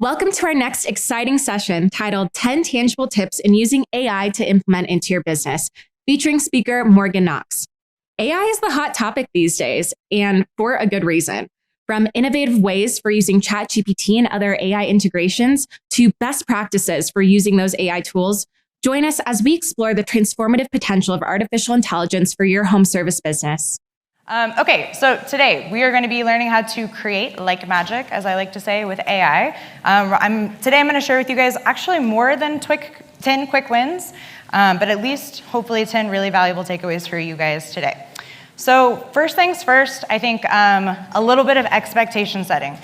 Welcome to our next exciting session titled 10 Tangible Tips in Using AI to Implement into Your Business, featuring speaker Morgan Knox. AI is the hot topic these days, and for a good reason. From innovative ways for using ChatGPT and other AI integrations to best practices for using those AI tools, join us as we explore the transformative potential of artificial intelligence for your home service business. Okay, so today we are going to be learning how to create like magic, as I like to say, with AI. Today I'm going to share with you guys actually more than 10 quick wins, but at least hopefully 10 really valuable takeaways for you guys today. So first things first, I think a little bit of expectation setting.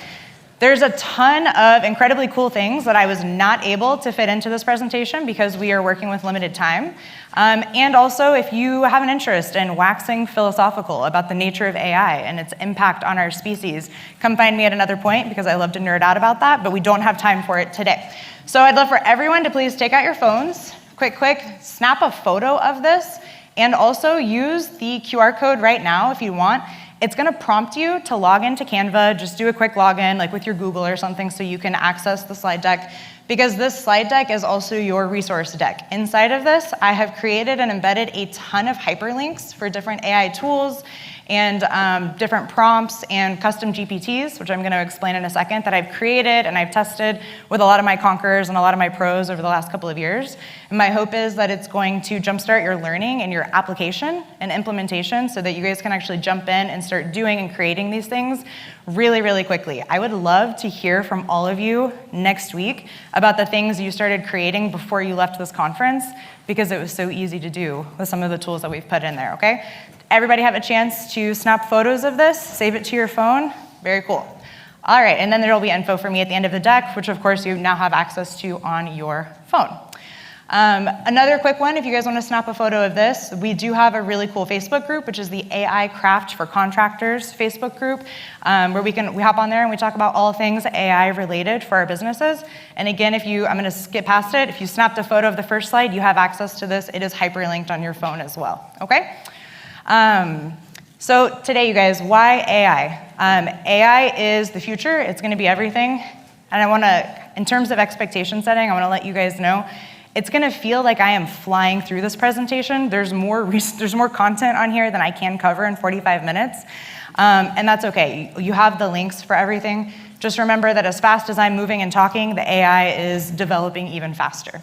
There's a ton of incredibly cool things that I was not able to fit into this presentation because we are working with limited time. And also, if you have an interest in waxing philosophical about the nature of AI and its impact on our species, come find me at another point because I love to nerd out about that, but we don't have time for it today. So I'd love for everyone to please take out your phones, quick, snap a photo of this, and also use the QR code right now if you want. It's going to prompt you to log into Canva. Just do a quick login, like with your Google or something, so you can access the slide deck, because this slide deck is also your resource deck. Inside of this, I have created and embedded a ton of hyperlinks for different AI tools and different prompts and custom GPTs, which I'm going to explain in a second, that I've created and I've tested with a lot of my conquerors and a lot of my pros over the last couple of years. And my hope is that it's going to jumpstart your learning and your application and implementation so that you guys can actually jump in and start doing and creating these things really, really quickly. I would love to hear from all of you next week about the things you started creating before you left this conference, because it was so easy to do with some of the tools that we've put in there, okay? Everybody have a chance to snap photos of this, save it to your phone. Very cool. All right, and then there will be info for me at the end of the deck, which of course you now have access to on your phone. Another quick one, if you guys want to snap a photo of this, we do have a really cool Facebook group, which is the AI Craft for Contractors Facebook group, where we hop on there and we talk about all things AI related for our businesses. And again, I'm going to skip past it. If you snapped a photo of the first slide, you have access to this. It is hyperlinked on your phone as well, okay? So today, you guys, why AI? AI is the future. It's going to be everything. And I want to, in terms of expectation setting, I want to let you guys know, it's going to feel like I am flying through this presentation. There's more content on here than I can cover in 45 minutes. And that's okay. You have the links for everything. Just remember that as fast as I'm moving and talking, the AI is developing even faster.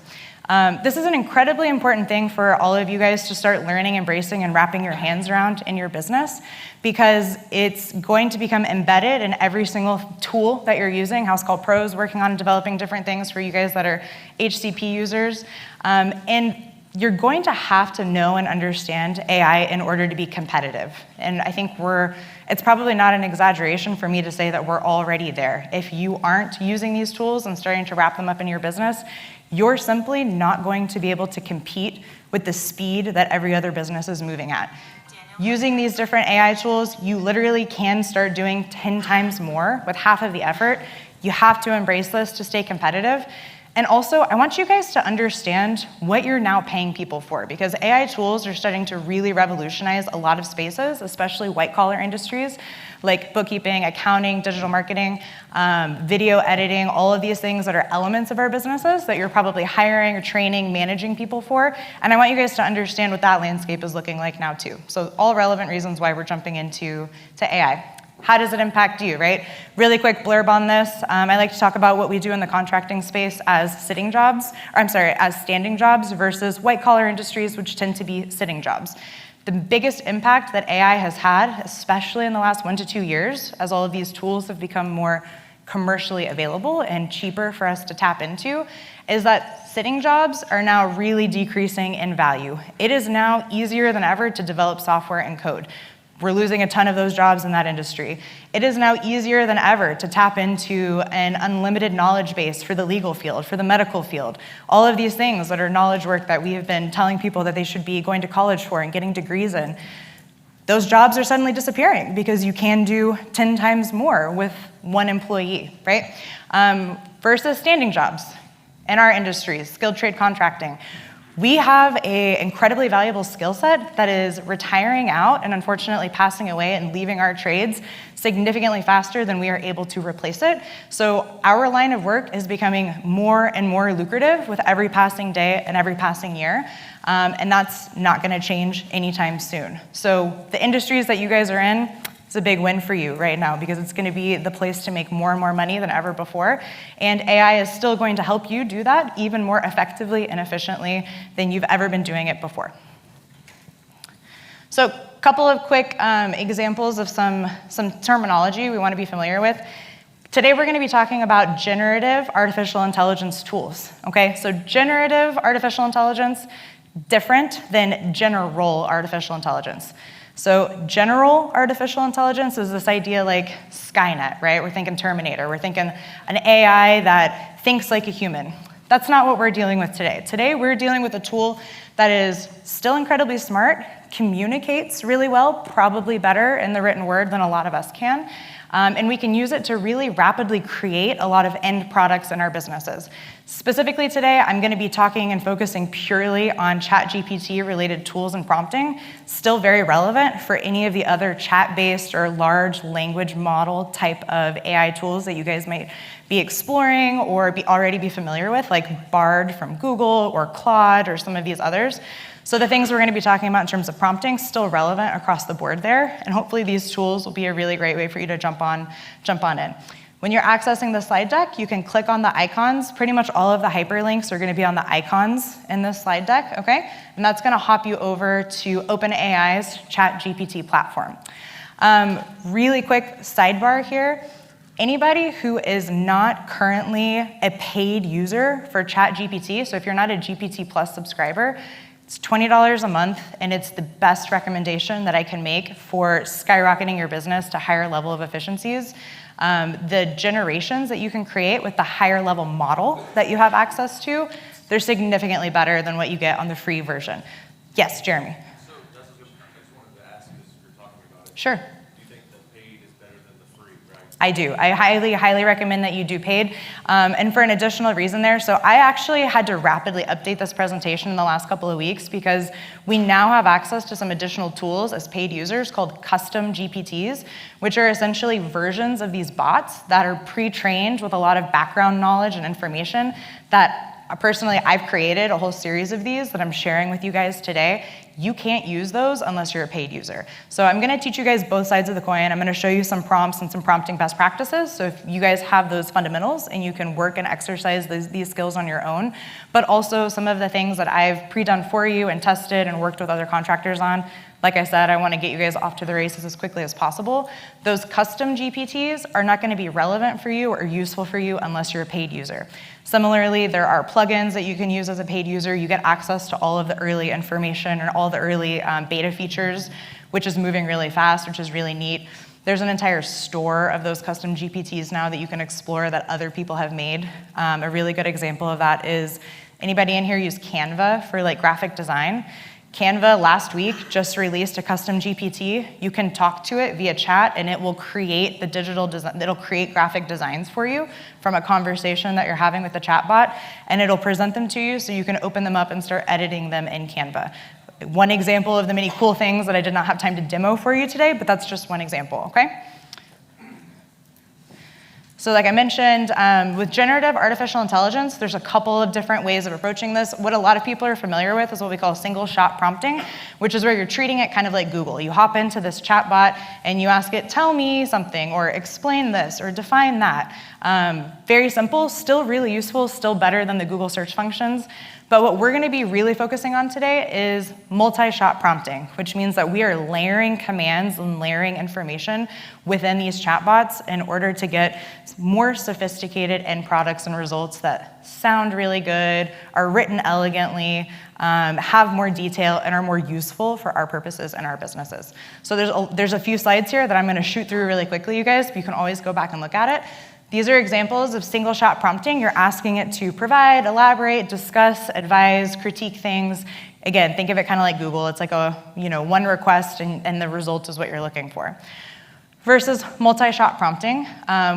This is an incredibly important thing for all of you guys to start learning, embracing, and wrapping your hands around in your business, because it's going to become embedded in every single tool that you're using. Housecall Pro is working on developing different things for you guys that are HCP users. And you're going to have to know and understand AI in order to be competitive. And I think it's probably not an exaggeration for me to say that we're already there. If you aren't using these tools and starting to wrap them up in your business, you're simply not going to be able to compete with the speed that every other business is moving at. Using these different AI tools, you literally can start doing 10 times more with half of the effort. You have to embrace this to stay competitive. And also, I want you guys to understand what you're now paying people for, because AI tools are starting to really revolutionize a lot of spaces, especially white-collar industries like bookkeeping, accounting, digital marketing, video editing, all of these things that are elements of our businesses that you're probably hiring or training, managing people for. And I want you guys to understand what that landscape is looking like now too. So all relevant reasons why we're jumping into AI. How does it impact you, right? Really quick blurb on this. I like to talk about what we do in the contracting space as as standing jobs versus white-collar industries, which tend to be sitting jobs. The biggest impact that AI has had, especially in the last 1 to 2 years, as all of these tools have become more commercially available and cheaper for us to tap into, is that sitting jobs are now really decreasing in value. It is now easier than ever to develop software and code. We're losing a ton of those jobs in that industry. It is now easier than ever to tap into an unlimited knowledge base for the legal field, for the medical field. All of these things that are knowledge work that we have been telling people that they should be going to college for and getting degrees in, those jobs are suddenly disappearing because you can do 10 times more with one employee, right? Versus standing jobs in our industries, skilled trade contracting. We have an incredibly valuable skill set that is retiring out and unfortunately passing away and leaving our trades significantly faster than we are able to replace it. So our line of work is becoming more and more lucrative with every passing day and every passing year. And that's not gonna change anytime soon. So the industries that you guys are in, it's a big win for you right now because it's gonna be the place to make more and more money than ever before. And AI is still going to help you do that even more effectively and efficiently than you've ever been doing it before. So a couple of quick examples of some terminology we wanna be familiar with. Today we're gonna be talking about generative artificial intelligence tools, okay? So generative artificial intelligence, different than general artificial intelligence. So general artificial intelligence is this idea like Skynet, right? We're thinking Terminator. We're thinking an AI that thinks like a human. That's not what we're dealing with today. Today, we're dealing with a tool that is still incredibly smart, communicates really well, probably better in the written word than a lot of us can, and we can use it to really rapidly create a lot of end products in our businesses. Specifically today, I'm gonna be talking and focusing purely on ChatGPT related tools and prompting, still very relevant for any of the other chat-based or large language model type of AI tools that you guys might be exploring or already be familiar with, like Bard from Google or Claude or some of these others. So the things we're gonna be talking about in terms of prompting, still relevant across the board there, and hopefully these tools will be a really great way for you to jump on in. When you're accessing the slide deck, you can click on the icons. Pretty much all of the hyperlinks are gonna be on the icons in this slide deck, okay? And that's gonna hop you over to OpenAI's ChatGPT platform. Really quick sidebar here. Anybody who is not currently a paid user for ChatGPT, so if you're not a GPT Plus subscriber, it's $20 a month, and it's the best recommendation that I can make for skyrocketing your business to higher level of efficiencies. The generations that you can create with the higher level model that you have access to, they're significantly better than what you get on the free version. Yes, Jeremy. So that's a good point. I just wanted to ask, because you're talking about it. Sure. Do you think the paid is better than the free, right? I do. I highly recommend that you do paid. And for an additional reason there, so I actually had to rapidly update this presentation in the last couple of weeks because we now have access to some additional tools as paid users called custom GPTs, which are essentially versions of these bots that are pre-trained with a lot of background knowledge and information that personally, I've created a whole series of these that I'm sharing with you guys today. You can't use those unless you're a paid user. So I'm gonna teach you guys both sides of the coin. I'm gonna show you some prompts and some prompting best practices. So if you guys have those fundamentals and you can work and exercise these skills on your own, but also some of the things that I've pre-done for you and tested and worked with other contractors on. Like I said, I want to get you guys off to the races as quickly as possible. Those custom GPTs are not going to be relevant for you or useful for you unless you're a paid user. Similarly, there are plugins that you can use as a paid user. You get access to all of the early information and all the early beta features, which is moving really fast, which is really neat. There's an entire store of those custom GPTs now that you can explore that other people have made. A really good example of that is, anybody in here use Canva for like graphic design? Canva last week just released a custom GPT. You can talk to it via chat and it will create the digital design, it'll create graphic designs for you from a conversation that you're having with the chatbot, and it'll present them to you so you can open them up and start editing them in Canva. One example of the many cool things that I did not have time to demo for you today, but that's just one example, okay? So like I mentioned, with generative artificial intelligence, there's a couple of different ways of approaching this. What a lot of people are familiar with is what we call single-shot prompting, which is where you're treating it kind of like Google. You hop into this chatbot and you ask it, tell me something, or explain this, or define that. Very simple, still really useful, still better than the Google search functions. But what we're gonna be really focusing on today is multi-shot prompting, which means that we are layering commands and layering information within these chatbots in order to get more sophisticated end products and results that sound really good, are written elegantly, have more detail, and are more useful for our purposes and our businesses. So there's a few slides here that I'm gonna shoot through really quickly, you guys, but you can always go back and look at it. These are examples of single-shot prompting. You're asking it to provide, elaborate, discuss, advise, critique things. Again, think of it kind of like Google. It's like a one request and the result is what you're looking for. versus multi-shot prompting,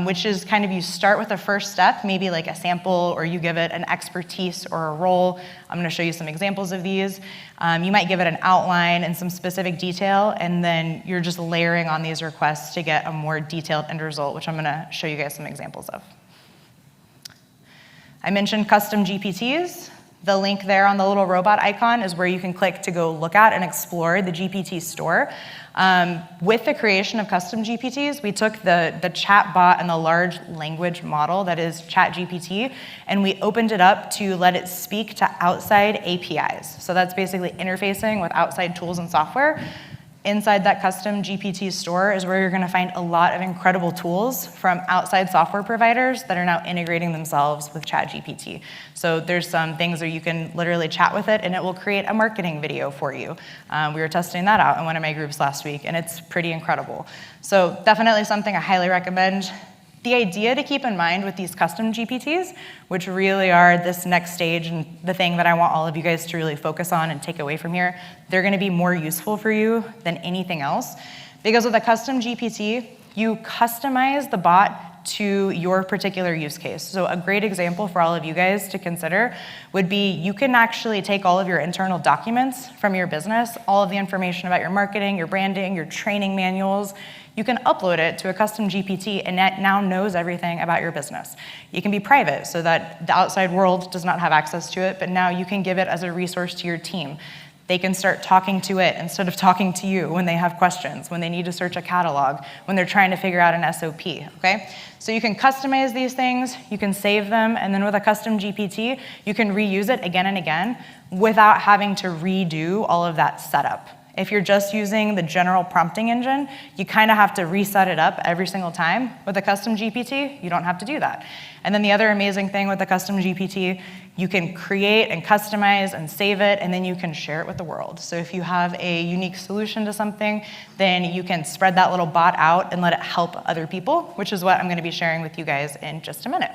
which is kind of you start with a first step, maybe like a sample, or you give it an expertise or a role. I'm gonna show you some examples of these. You might give it an outline and some specific detail, and then you're just layering on these requests to get a more detailed end result, which I'm gonna show you guys some examples of. I mentioned custom GPTs. The link there on the little robot icon is where you can click to go look at and explore the GPT store. With the creation of custom GPTs, we took the chat bot and the large language model that is ChatGPT, and we opened it up to let it speak to outside APIs. So that's basically interfacing with outside tools and software. Inside that custom GPT store is where you're gonna find a lot of incredible tools from outside software providers that are now integrating themselves with ChatGPT. So there's some things where you can literally chat with it and it will create a marketing video for you. We were testing that out in one of my groups last week, and it's pretty incredible. So definitely something I highly recommend. The idea to keep in mind with these custom GPTs, which really are this next stage and the thing that I want all of you guys to really focus on and take away from here, they're gonna be more useful for you than anything else. Because with a custom GPT, you customize the bot to your particular use case. So a great example for all of you guys to consider would be you can actually take all of your internal documents from your business, all of the information about your marketing, your branding, your training manuals. You can upload it to a custom GPT, and that now knows everything about your business. You can be private so that the outside world does not have access to it, but now you can give it as a resource to your team. They can start talking to it instead of talking to you when they have questions, when they need to search a catalog, when they're trying to figure out an SOP, okay? So you can customize these things, you can save them, and then with a custom GPT, you can reuse it again and again without having to redo all of that setup. If you're just using the general prompting engine, you kind of have to reset it up every single time. With a custom GPT, you don't have to do that. And then the other amazing thing with the custom GPT, you can create and customize and save it, and then you can share it with the world. So if you have a unique solution to something, then you can spread that little bot out and let it help other people, which is what I'm gonna be sharing with you guys in just a minute.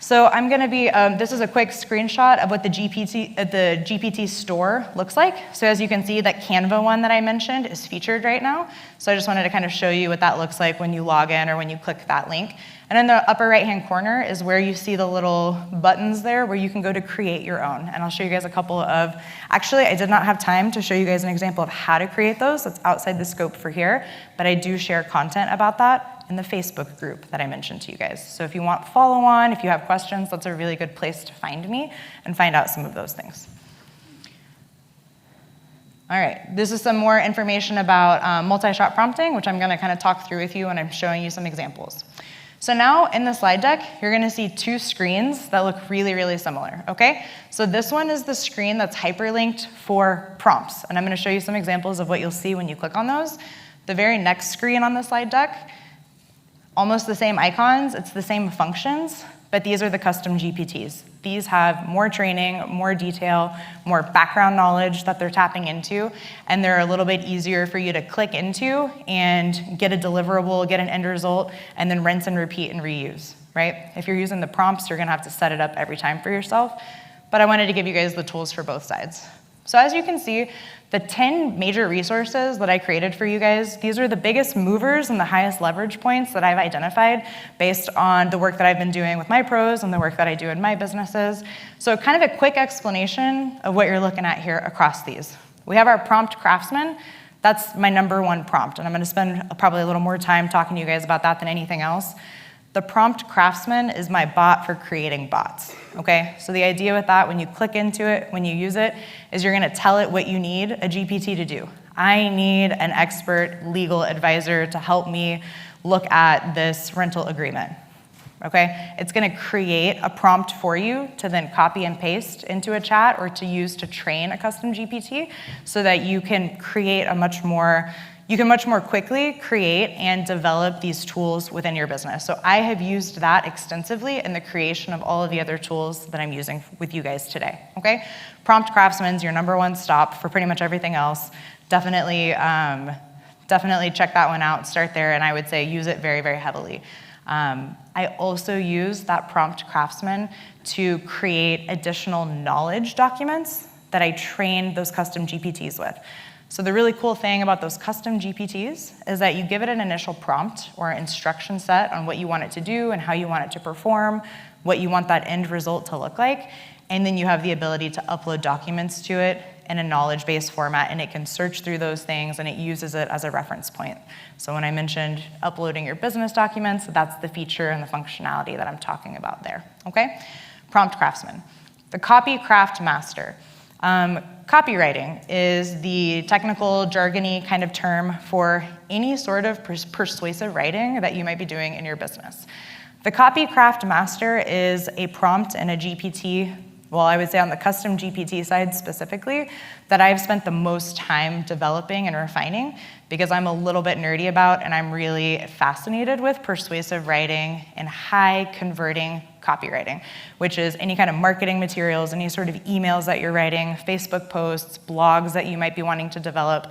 So I'm gonna be, this is a quick screenshot of what the GPT store looks like. So as you can see, that Canva one that I mentioned is featured right now. So I just wanted to kind of show you what that looks like when you log in or when you click that link. And in the upper right-hand corner is where you see the little buttons there where you can go to create your own. And I'll show you guys a couple of, actually I did not have time to show you guys an example of how to create those. That's outside the scope for here, but I do share content about that in the Facebook group that I mentioned to you guys. So if you want follow on, if you have questions, that's a really good place to find me and find out some of those things. All right, this is some more information about multi-shot prompting, which I'm gonna kind of talk through with you when I'm showing you some examples. So now in the slide deck, you're gonna see two screens that look really, really similar, okay? So this one is the screen that's hyperlinked for prompts, and I'm gonna show you some examples of what you'll see when you click on those. The very next screen on the slide deck, almost the same icons, it's the same functions, but these are the custom GPTs. These have more training, more detail, more background knowledge that they're tapping into, and they're a little bit easier for you to click into and get a deliverable, get an end result, and then rinse and repeat and reuse, right? If you're using the prompts, you're gonna have to set it up every time for yourself, but I wanted to give you guys the tools for both sides. So as you can see, the 10 major resources that I created for you guys, these are the biggest movers and the highest leverage points that I've identified based on the work that I've been doing with my pros and the work that I do in my businesses. So kind of a quick explanation of what you're looking at here across these. We have our prompt craftsman. That's my #1 prompt, and I'm gonna spend probably a little more time talking to you guys about that than anything else. The prompt craftsman is my bot for creating bots, okay? So the idea with that, when you click into it, when you use it, is you're gonna tell it what you need a GPT to do. I need an expert legal advisor to help me look at this rental agreement, okay? It's gonna create a prompt for you to then copy and paste into a chat or to use to train a custom GPT so that you can create much more quickly create and develop these tools within your business. So I have used that extensively in the creation of all of the other tools that I'm using with you guys today, okay? Prompt Craftsman's your #1 stop for pretty much everything else. Definitely check that one out, start there, and I would say use it very, very heavily. I also use that Prompt Craftsman to create additional knowledge documents that I train those custom GPTs with. So the really cool thing about those custom GPTs is that you give it an initial prompt or instruction set on what you want it to do and how you want it to perform, what you want that end result to look like, and then you have the ability to upload documents to it in a knowledge-based format, and it can search through those things, and it uses it as a reference point. So when I mentioned uploading your business documents, that's the feature and the functionality that I'm talking about there, okay? Prompt craftsman. The copy craft master. Copywriting is the technical, jargony kind of term for any sort of persuasive writing that you might be doing in your business. The copy craft master is a prompt and a GPT, well, I would say on the custom GPT side specifically, that I've spent the most time developing and refining because I'm a little bit nerdy about and I'm really fascinated with persuasive writing and high converting copywriting, which is any kind of marketing materials, any sort of emails that you're writing, Facebook posts, blogs that you might be wanting to develop,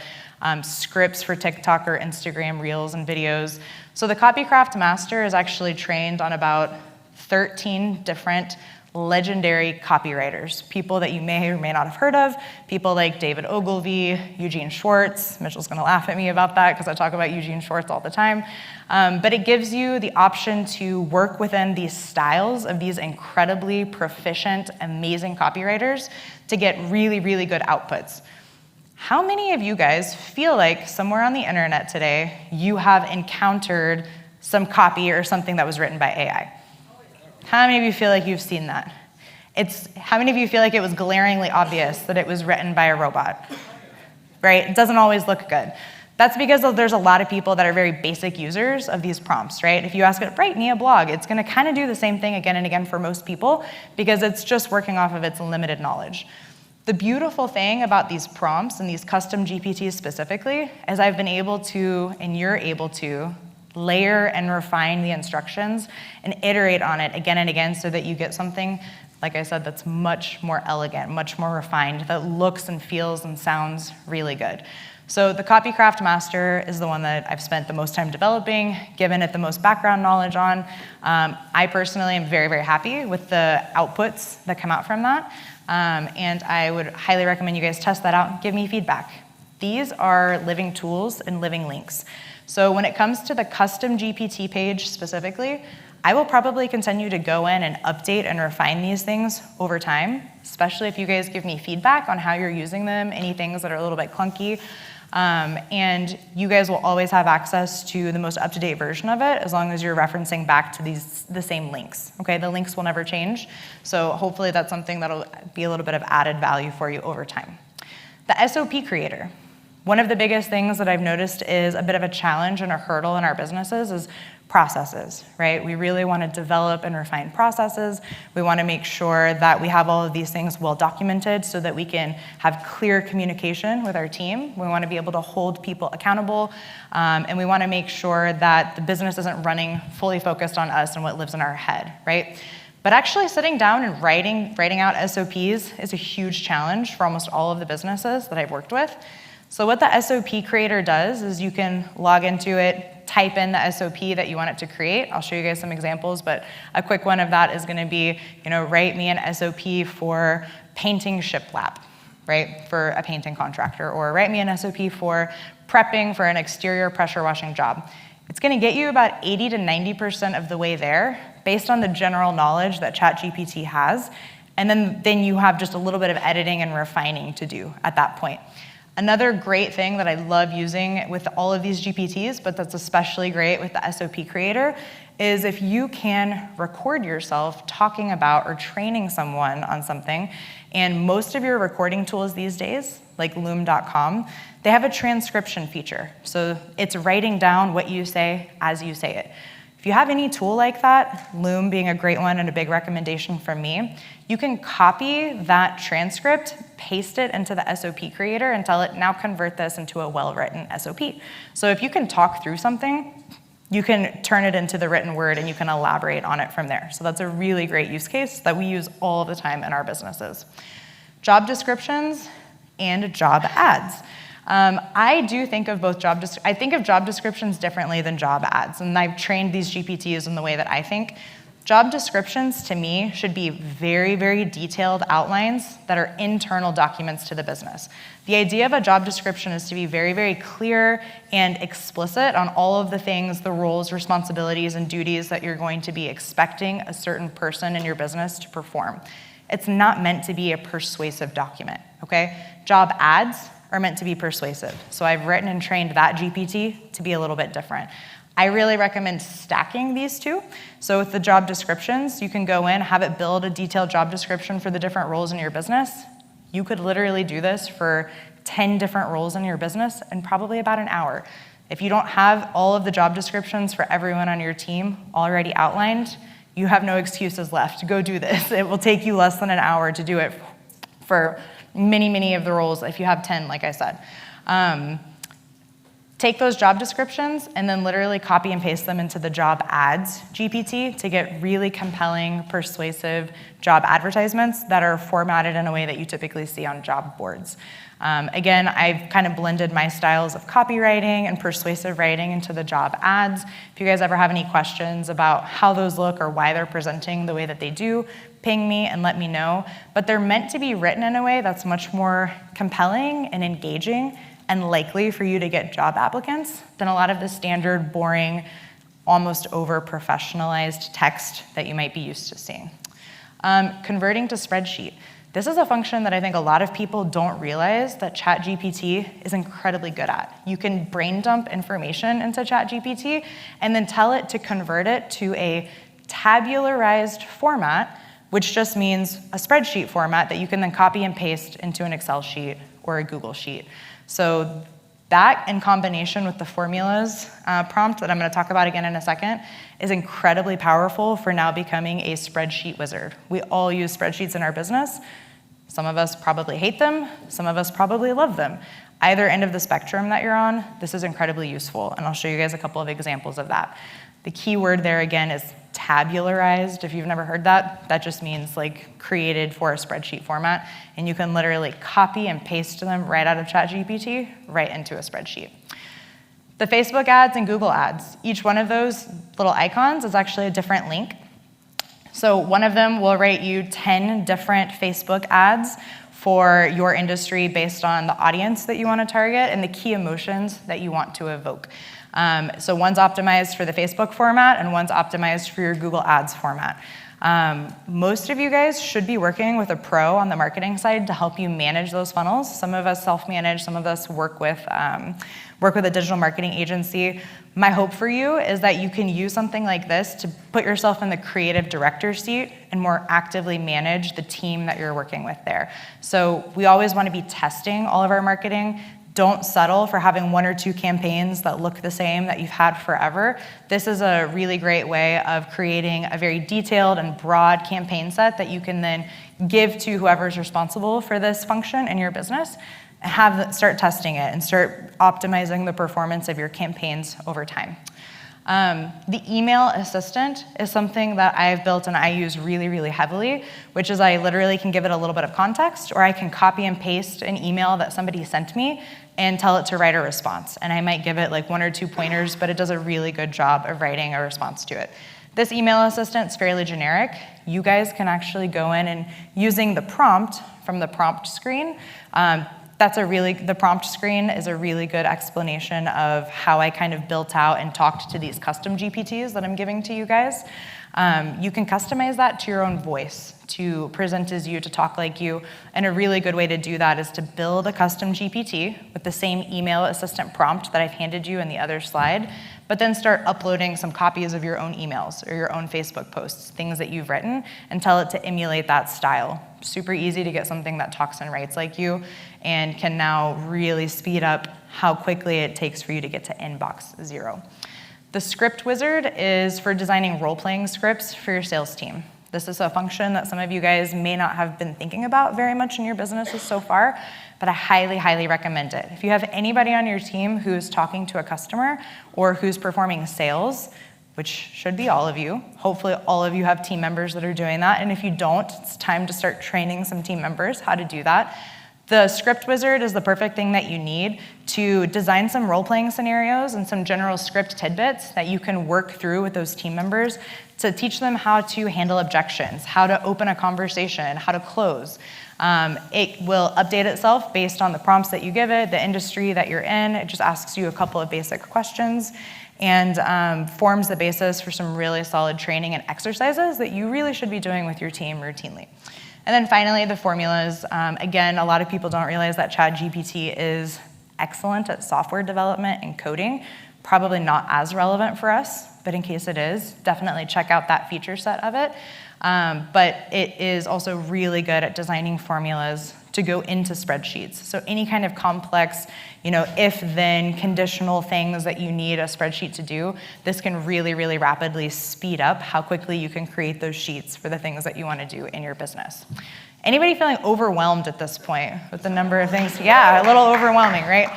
scripts for TikTok or Instagram reels and videos. So the Copycraft Master is actually trained on about 13 different legendary copywriters, people that you may or may not have heard of, people like David Ogilvy, Eugene Schwartz. Mitchell's gonna laugh at me about that because I talk about Eugene Schwartz all the time. But it gives you the option to work within these styles of these incredibly proficient, amazing copywriters to get really, really good outputs. How many of you guys feel like somewhere on the internet today you have encountered some copy or something that was written by AI? How many of you feel like you've seen that? How many of you feel like it was glaringly obvious that it was written by a robot? Right? It doesn't always look good. That's because there's a lot of people that are very basic users of these prompts, right? If you ask it, write me a blog, it's gonna kind of do the same thing again and again for most people because it's just working off of its limited knowledge. The beautiful thing about these prompts and these custom GPTs specifically is I've been able to, and you're able to, layer and refine the instructions and iterate on it again and again so that you get something, like I said, that's much more elegant, much more refined, that looks and feels and sounds really good. So the Copycraft Master is the one that I've spent the most time developing, given it the most background knowledge on. I personally am very, very happy with the outputs that come out from that. And I would highly recommend you guys test that out and give me feedback. These are living tools and living links. So when it comes to the custom GPT page specifically, I will probably continue to go in and update and refine these things over time, especially if you guys give me feedback on how you're using them, any things that are a little bit clunky. And you guys will always have access to the most up-to-date version of it as long as you're referencing back to the same links. Okay, the links will never change. So hopefully that's something that'll be a little bit of added value for you over time. The SOP creator. One of the biggest things that I've noticed is a bit of a challenge and a hurdle in our businesses is processes, right? We really want to develop and refine processes. We want to make sure that we have all of these things well documented so that we can have clear communication with our team. We want to be able to hold people accountable, and we want to make sure that the business isn't running fully focused on us and what lives in our head, right? But actually sitting down and writing out SOPs is a huge challenge for almost all of the businesses that I've worked with. So what the SOP creator does is you can log into it, type in the SOP that you want it to create. I'll show you guys some examples, but a quick one of that is gonna be, write me an SOP for painting shiplap, right, for a painting contractor, or write me an SOP for prepping for an exterior pressure washing job. It's gonna get you about 80 to 90% of the way there based on the general knowledge that ChatGPT has, and then you have just a little bit of editing and refining to do at that point. Another great thing that I love using with all of these GPTs, but that's especially great with the SOP creator, is if you can record yourself talking about or training someone on something, and most of your recording tools these days, like loom.com, they have a transcription feature. So it's writing down what you say as you say it. If you have any tool like that, Loom being a great one and a big recommendation from me, you can copy that transcript, paste it into the SOP creator, and tell it, now convert this into a well-written SOP. So if you can talk through something, you can turn it into the written word and you can elaborate on it from there. So that's a really great use case that we use all the time in our businesses. Job descriptions and job ads. I think of job descriptions differently than job ads, and I've trained these GPTs in the way that I think. Job descriptions, to me, should be very, very detailed outlines that are internal documents to the business. The idea of a job description is to be very, very clear and explicit on all of the things, the roles, responsibilities, and duties that you're going to be expecting a certain person in your business to perform. It's not meant to be a persuasive document, okay? Job ads are meant to be persuasive. So I've written and trained that GPT to be a little bit different. I really recommend stacking these two. So with the job descriptions, you can go in, have it build a detailed job description for the different roles in your business. You could literally do this for 10 different roles in your business in probably about an hour. If you don't have all of the job descriptions for everyone on your team already outlined, you have no excuses left. Go do this. It will take you less than an hour to do it for many, many of the roles if you have 10, like I said. Take those job descriptions and then literally copy and paste them into the job ads GPT to get really compelling, persuasive job advertisements that are formatted in a way that you typically see on job boards. Again, I've kind of blended my styles of copywriting and persuasive writing into the job ads. If you guys ever have any questions about how those look or why they're presenting the way that they do, ping me and let me know. But they're meant to be written in a way that's much more compelling and engaging and likely for you to get job applicants than a lot of the standard, boring, almost over-professionalized text that you might be used to seeing. Converting to spreadsheet. This is a function that I think a lot of people don't realize that ChatGPT is incredibly good at. You can brain dump information into ChatGPT and then tell it to convert it to a tabularized format, which just means a spreadsheet format that you can then copy and paste into an Excel sheet or a Google sheet. So that, in combination with the formulas prompt that I'm going to talk about again in a second, is incredibly powerful for now becoming a spreadsheet wizard. We all use spreadsheets in our business. Some of us probably hate them. Some of us probably love them. Either end of the spectrum that you're on, this is incredibly useful, and I'll show you guys a couple of examples of that. The key word there, again, is tabularized. If you've never heard that, that just means like created for a spreadsheet format, and you can literally copy and paste them right out of ChatGPT right into a spreadsheet. The Facebook ads and Google ads, each one of those little icons is actually a different link. So one of them will rate you 10 different Facebook ads for your industry based on the audience that you want to target and the key emotions that you want to evoke. So one's optimized for the Facebook format and one's optimized for your Google Ads format. Most of you guys should be working with a pro on the marketing side to help you manage those funnels. Some of us self-manage, some of us work with a digital marketing agency. My hope for you is that you can use something like this to put yourself in the creative director seat and more actively manage the team that you're working with there. So we always want to be testing all of our marketing. Don't settle for having one or two campaigns that look the same that you've had forever. This is a really great way of creating a very detailed and broad campaign set that you can then give to whoever's responsible for this function in your business and start testing it and start optimizing the performance of your campaigns over time. The email assistant is something that I've built and I use really, really heavily, which is I literally can give it a little bit of context, or I can copy and paste an email that somebody sent me and tell it to write a response. And I might give it like one or two pointers, but it does a really good job of writing a response to it. This email assistant is fairly generic. You guys can actually go in and using the prompt from the prompt screen, the prompt screen is a really good explanation of how I kind of built out and talked to these custom GPTs that I'm giving to you guys. You can customize that to your own voice, to present as you, to talk like you, and a really good way to do that is to build a custom GPT with the same email assistant prompt that I've handed you in the other slide, but then start uploading some copies of your own emails or your own Facebook posts, things that you've written, and tell it to emulate that style. Super easy to get something that talks and writes like you and can now really speed up how quickly it takes for you to get to inbox 0. The script wizard is for designing role-playing scripts for your sales team. This is a function that some of you guys may not have been thinking about very much in your businesses so far, but I highly, highly recommend it. If you have anybody on your team who's talking to a customer or who's performing sales, which should be all of you, hopefully all of you have team members that are doing that, and if you don't, it's time to start training some team members how to do that. The script wizard is the perfect thing that you need to design some role-playing scenarios and some general script tidbits that you can work through with those team members to teach them how to handle objections, how to open a conversation, how to close. It will update itself based on the prompts that you give it, the industry that you're in. It just asks you a couple of basic questions and forms the basis for some really solid training and exercises that you really should be doing with your team routinely. And then finally, the formulas. Again, a lot of people don't realize that ChatGPT is excellent at software development and coding. Probably not as relevant for us, but in case it is, definitely check out that feature set of it. But it is also really good at designing formulas to go into spreadsheets. So any kind of complex, if-then conditional things that you need a spreadsheet to do, this can really, really rapidly speed up how quickly you can create those sheets for the things that you want to do in your business. Anybody feeling overwhelmed at this point with the number of things? Yeah, a little overwhelming, right?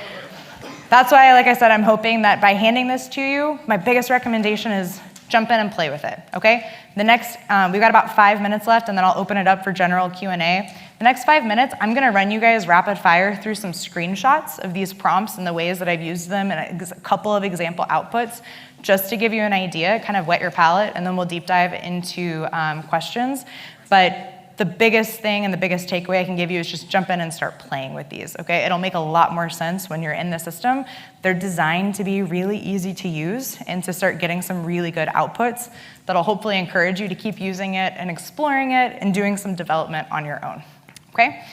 That's why, like I said, I'm hoping that by handing this to you, my biggest recommendation is jump in and play with it, okay? The next, we've got about 5 minutes left, and then I'll open it up for general Q&A. The next 5 minutes, I'm gonna run you guys rapid fire through some screenshots of these prompts and the ways that I've used them and a couple of example outputs, just to give you an idea, kind of whet your palate, and then we'll deep dive into questions. But the biggest thing and the biggest takeaway I can give you is just jump in and start playing with these, okay? It'll make a lot more sense when you're in the system. They're designed to be really easy to use and to start getting some really good outputs that'll hopefully encourage you to keep using it and exploring it and doing some development on your own, okay?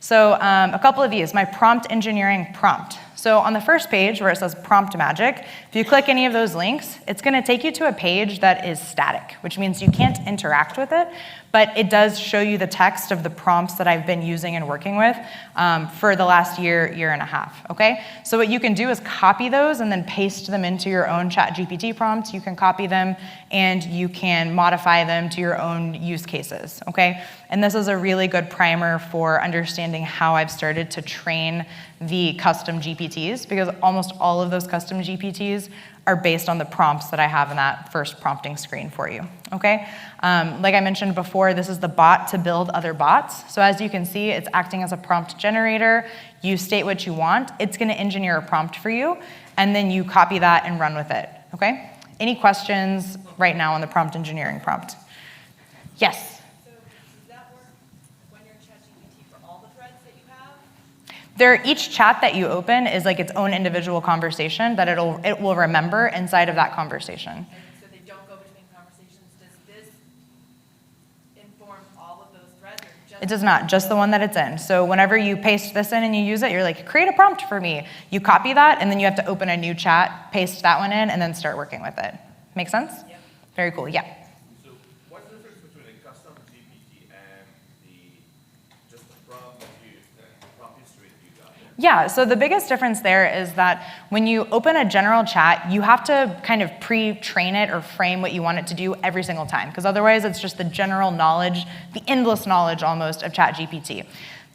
So a couple of these, my prompt engineering prompt. So on the first page where it says prompt magic, if you click any of those links, it's gonna take you to a page that is static, which means you can't interact with it, but it does show you the text of the prompts that I've been using and working with for the last year and a half, okay? So what you can do is copy those and then paste them into your own ChatGPT prompts. You can copy them and you can modify them to your own use cases, okay? And this is a really good primer for understanding how I've started to train the custom GPTs, because almost all of those custom GPTs are based on the prompts that I have in that first prompting screen for you, okay? Like I mentioned before, this is the bot to build other bots. So as you can see, it's acting as a prompt generator. You state what you want. It's gonna engineer a prompt for you, and then you copy that and run with it, okay? Any questions right now on the prompt engineering prompt? Yes? Each chat that you open is like its own individual conversation that it will remember inside of that conversation. And so they don't go between conversations. Does this inform all of those threads? Or just it does not, just the one that it's in. So whenever you paste this in and you use it, you're like, create a prompt for me. You copy that, and then you have to open a new chat, paste that one in, and then start working with it. Make sense? Yep. Very cool, yeah. So what's the difference between a custom GPT and just the prompt history that you got there? Yeah, so the biggest difference there is that when you open a general chat, you have to kind of pre-train it or frame what you want it to do every single time, because otherwise it's just the general knowledge, the endless knowledge almost of ChatGPT.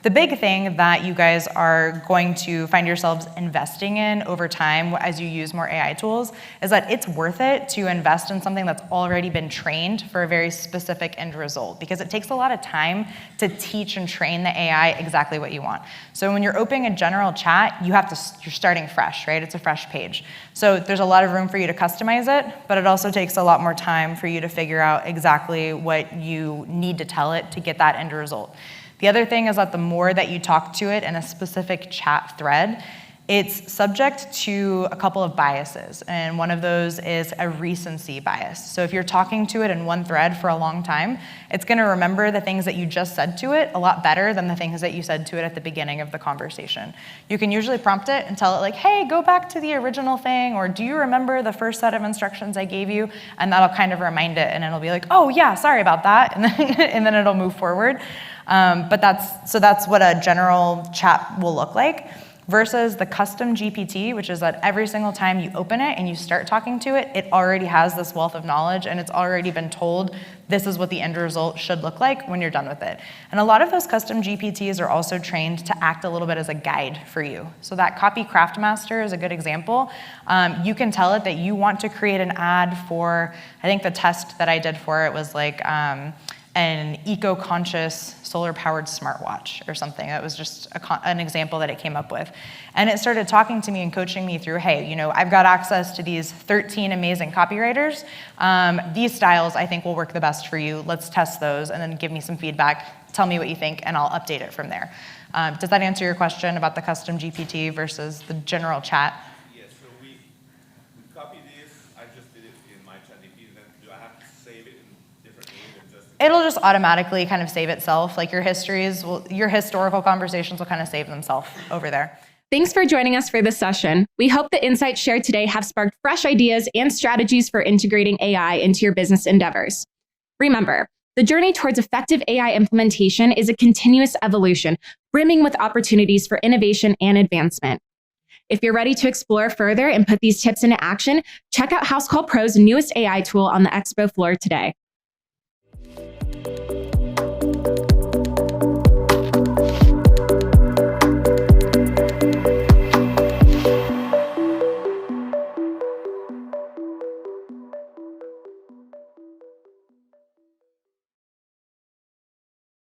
The big thing that you guys are going to find yourselves investing in over time as you use more AI tools is that it's worth it to invest in something that's already been trained for a very specific end result, because it takes a lot of time to teach and train the AI exactly what you want. So when you're opening a general chat, you're starting fresh, right? It's a fresh page. So there's a lot of room for you to customize it, but it also takes a lot more time for you to figure out exactly what you need to tell it to get that end result. The other thing is that the more that you talk to it in a specific chat thread, it's subject to a couple of biases, and one of those is a recency bias. So if you're talking to it in one thread for a long time, it's gonna remember the things that you just said to it a lot better than the things that you said to it at the beginning of the conversation. You can usually prompt it and tell it like, hey, go back to the original thing, or do you remember the first set of instructions I gave you? And that'll kind of remind it, and it'll be like, oh yeah, sorry about that, and then it'll move forward. But that's what a general chat will look like, versus the custom GPT, which is that every single time you open it and you start talking to it, it already has this wealth of knowledge, and it's already been told this is what the end result should look like when you're done with it. And a lot of those custom GPTs are also trained to act a little bit as a guide for you. So that Copy Craft Master is a good example. You can tell it that you want to create an ad for, I think the test that I did for it was like, an eco-conscious solar-powered smartwatch or something. That was just an example that it came up with. And it started talking to me and coaching me through, hey, you know, I've got access to these 13 amazing copywriters. These styles I think will work the best for you. Let's test those and then give me some feedback. Tell me what you think and I'll update it from there. Does that answer your question about the custom GPT versus the general chat? Yes, so we copy this. I just did it in my chat GPT. Then do I have to save it in different names or just? It'll just automatically kind of save itself. Like your historical conversations will kind of save themselves over there. Thanks for joining us for this session. We hope the insights shared today have sparked fresh ideas and strategies for integrating AI into your business endeavors. Remember, the journey towards effective AI implementation is a continuous evolution, brimming with opportunities for innovation and advancement. If you're ready to explore further and put these tips into action, check out Housecall Pro's newest AI tool on the expo floor today.